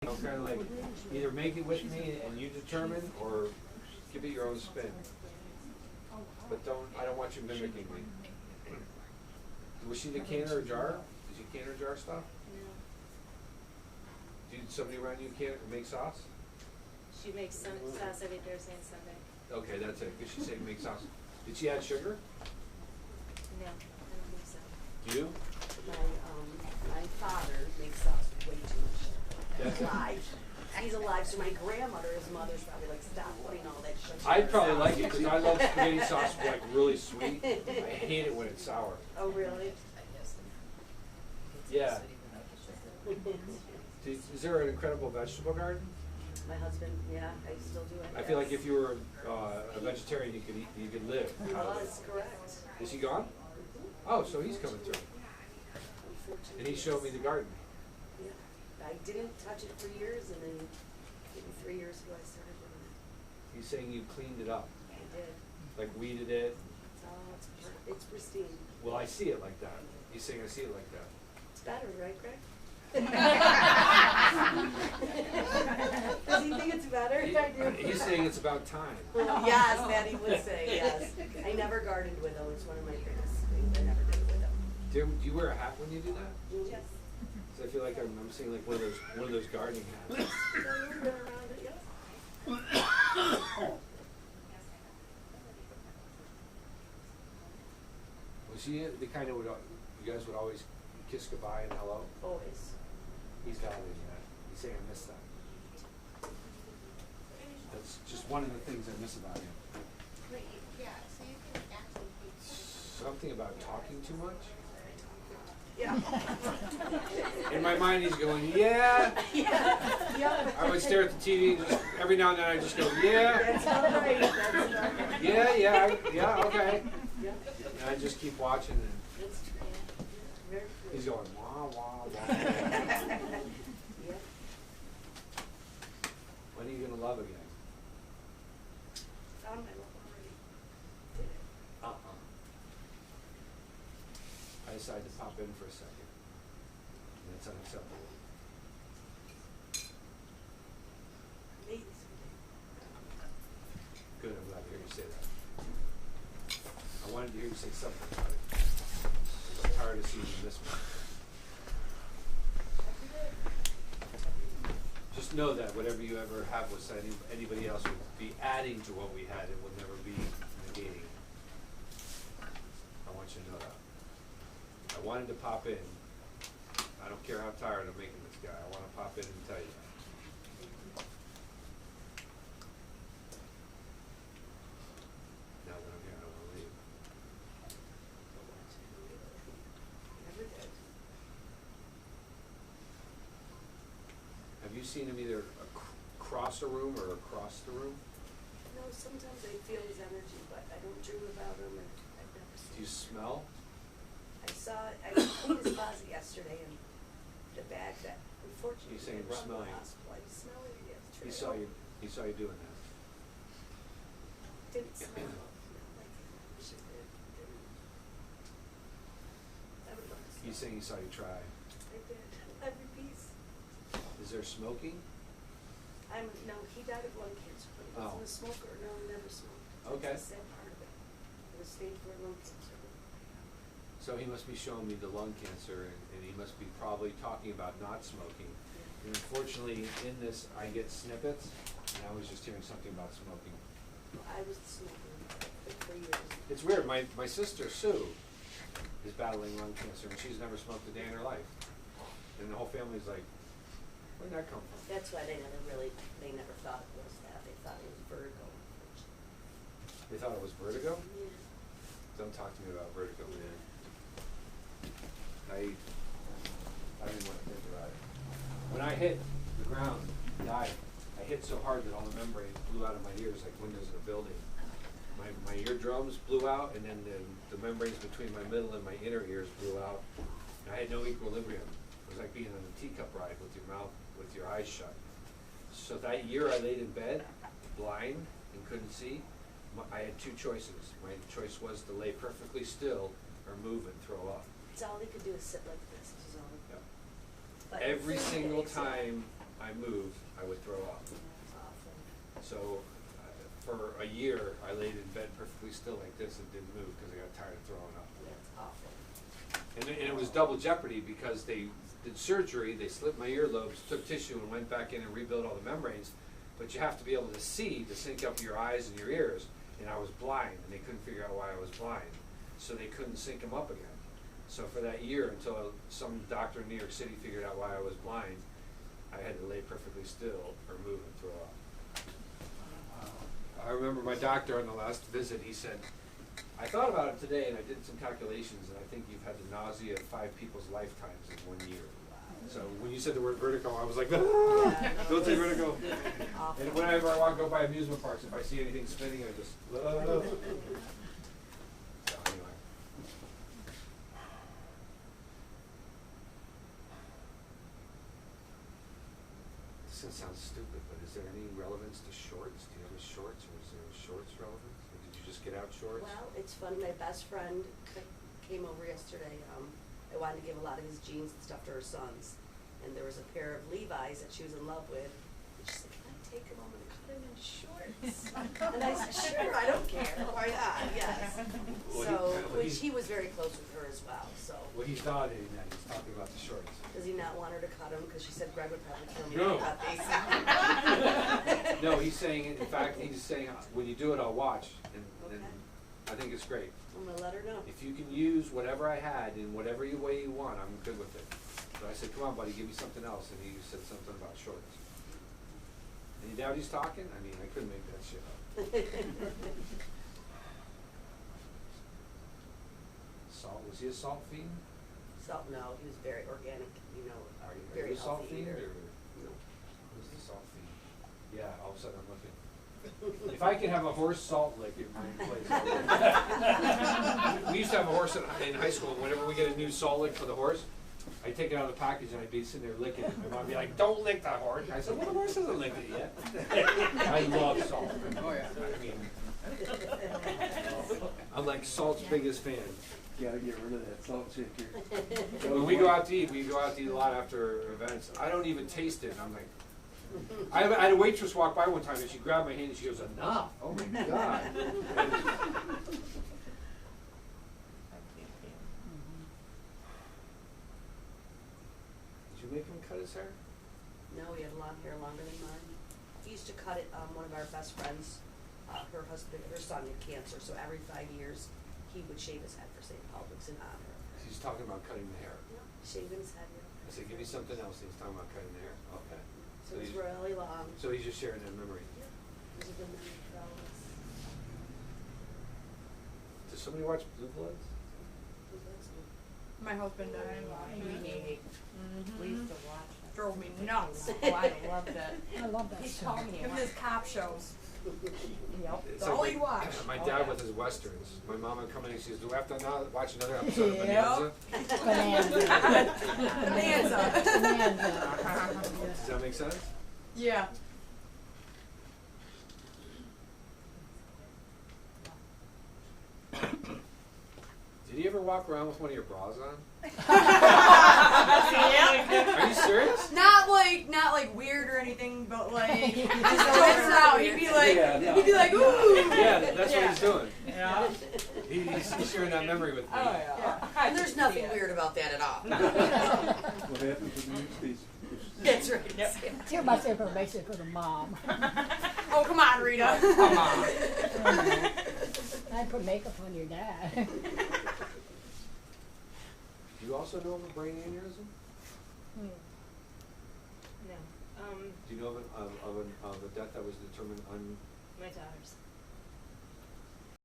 Kind of like either make it with me and you determine, or give it your own spin. But I don't want you mimicking me. Was she the canner or jar? Did you can or jar stuff? No. Did somebody around you can make sauce? She makes sauce every Thursday and Sunday. Okay, that's it. Because she said make sauce. Did she add sugar? No, I don't think so. Do you? My father makes sauce with way too much sugar. That's Alive. He's alive, so my grandmother, his mother's probably like, stop putting all that sugar. I'd probably like it because I love spaghetti sauce like really sweet. I hate it when it's sour. Oh, really? Yeah. Is there an incredible vegetable garden? My husband, yeah, I still do it. I feel like if you were a vegetarian, you could live. Oh, that's correct. Is he gone? Oh, so he's coming through. And he showed me the garden. Yeah. I didn't touch it for years, and then maybe 3 years ago I started doing it. He's saying you cleaned it up. I did. Like weeded it. It's pristine. Well, I see it like that. He's saying I see it like that. It's better, right, Greg? Does he think it's better? He's saying it's about time. Yes, that he would say, yes. I never gardened with him. It's one of my biggest things. I never did it with him. Do you wear a hat when you do that? Yes. So I feel like I'm seeing like one of those gardening hats. I've been around it, yes. Was he the kind of you guys would always kiss goodbye and hello? Always. He's validating that. He's saying I miss that. That's just one of the things I miss about him. Something about talking too much? Yeah. In my mind he's going, yeah. Yeah. I would stare at the TV and just, every now and then I just go, yeah. That's not right. That's not right. Yeah, okay. Yeah. And I just keep watching and That's true. Very true. he's going, wah, wah, wah. Yeah. When are you going to love again? Found my love already. Did it. I decided to pop in for a second. And it's unacceptable. Good, I'm glad to hear you say that. I wanted to hear you say something about it. Because I'm tired of seeing you miss me. Just know that whatever you ever have with anybody else would be adding to what we had. It will never be negating. I want you to know that. I wanted to pop in. I don't care how tired I'm making this guy. I want to pop in and tell you that. Now that I'm here, I don't want to leave. Never did. Have you seen him either across a room or across the room? No, sometimes I feel his energy, but I don't dream about him, and I've never seen Do you smell? I cleaned his closet yesterday, and the bag that unfortunately He's saying run we're smelling. the hospital. I smell it. Yes, He saw you. He saw you doing that. Didn't smell like I wish it did. Didn't. I would love to smell. He's saying he saw you try. I did. Every piece. Is there smoking? No, he died of lung cancer, but he wasn't Oh. a smoker. No, he never smoked. Okay. That's the sad part of it. It was stage 4 lung cancer. So he must be showing me the lung cancer, and he must be probably talking about not smoking. And unfortunately, in this, I get snippets, and I was just hearing something about smoking. Well, I was smoking for years. It's weird. My sister, Sue, is battling lung cancer, and she's never smoked a day in her life. And the whole family's like, where'd that come from? That's why they never thought it was that. They thought it was vertigo. They thought it was vertigo? Yeah. Don't talk to me about vertigo, man. I didn't want to think about it. When I hit the ground, died, I hit so hard that all the membranes blew out of my ears like windows in a building. My eardrums blew out, and then the membranes between my middle and my inner ears blew out. And I had no equilibrium. It was like being on a teacup ride with your eyes shut. So that year I laid in bed, blind and couldn't see, I had two choices. My choice was to lay perfectly still or move and throw up. It's all they could do is sit like this. This is all. Yep. But Every it's single days, time I moved, I would throw up. That's awful. So for a year, I laid in bed perfectly still like this and didn't move because I got tired of throwing up. That's awful. And it was double jeopardy because they did surgery, they slit my earlobes, took tissue and went back in and rebuilt all the membranes. But you have to be able to see to sync up your eyes and your ears. And I was blind and they couldn't figure out why I was blind. So they couldn't sync them up again. So for that year, until some doctor in New York City figured out why I was blind, I had to lay perfectly still or move and throw up. I remember my doctor on the last visit, he said, I thought about it today and I did some calculations and I think you've had the nausea of 5 people's lifetimes in 1 year. So when you said the word vertigo, I was like, ah, Yeah, no, don't say vertigo. Awful. And whenever I go by amusement parks, if I see anything spinning, I just, So anyway. This is gonna sound stupid, but is there any relevance to shorts? Do you have a shorts or is there a shorts relevance? Or did you just get out shorts? Well, it's funny, my best friend came over yesterday. I wanted to give a lot of his jeans and stuff to her sons. And there was a pair of Levi's that she was in love with. And she said, can I take them home and cut them in shorts? And I said, sure, I don't care. Why not? Yes. Which he was very close with her as well, so. Well, he's validating that. He's talking about the shorts. Does he not want her to cut them? Because she said Greg would probably kill me No. if I cut these. No, he's saying, in fact, he's saying, when you do it, I'll watch. And Okay. I think it's great. I'm gonna let her know. If you can use whatever I had in whatever way you want, I'm good with it. So I said, come on, buddy, give me something else. And he said something about shorts. And you doubt he's talking? I mean, I couldn't make that shit up. Salt, was he a salt fiend? Salt, no, he was very organic, you know, Are you very a salt healthy fiend? eater. Or No. who's the salt fiend? Yeah, all of a sudden I'm looking. If I could have a horse salt lick in my place. I would. We used to have a horse in high school, and whenever we get a new salt lick for the horse, I'd take it out of the package and I'd be sitting there licking it. My mom would be like, don't lick the horse. I said, well, the horse hasn't licked it yet. I love salt. Oh, yeah. I mean, I'm like salt's biggest fan. Gotta get rid of that salt shaker. When we go out to eat, a lot after events. I don't even taste it. And I'm like, I had a waitress walk by one time and she grabbed my hand and she goes, enough. Oh my God. Did you make him cut his hair? No, he had long hair, longer than mine. He used to cut it, one of our best friends, her son had cancer, so every 5 years, he would shave his head for St. Patrick's in honor of her. He's talking about cutting the hair. No, shaving his head, yeah. I said, give me something else. And he's talking about cutting the hair. Okay. So it was really long. So he's just sharing that memory. Yeah, it was a good memory for all of us. Does somebody watch Blue Bloods? Who likes me? My husband died. We used to watch it. Drove me nuts. Oh, I loved it. I love that He show. told me It was his cop shows. Yep. It's That's like all he'd watch. My dad with his westerns. My mom would come in and she says, do I have to now watch another episode of Yep. Bonanza? Bonanza. Bonanza. Does that make sense? Yeah. Did you ever walk around with one of your bras on? Yeah. Are you serious? Not like weird or anything, but like just No, jokes that's out. weird. He'd be like, Yeah, no. he'd be like, ooh. Yeah, that's what he's doing. Yeah. He's sharing that memory with me. Oh, yeah. And there's nothing weird about that at all. What happened to the news piece? That's right. Yep. Too much information for the mom. Oh, come on, Rita. Come on. I put makeup on your dad. Do you also know of a brain aneurysm? No. Do you know of a death that was determined My daughter's.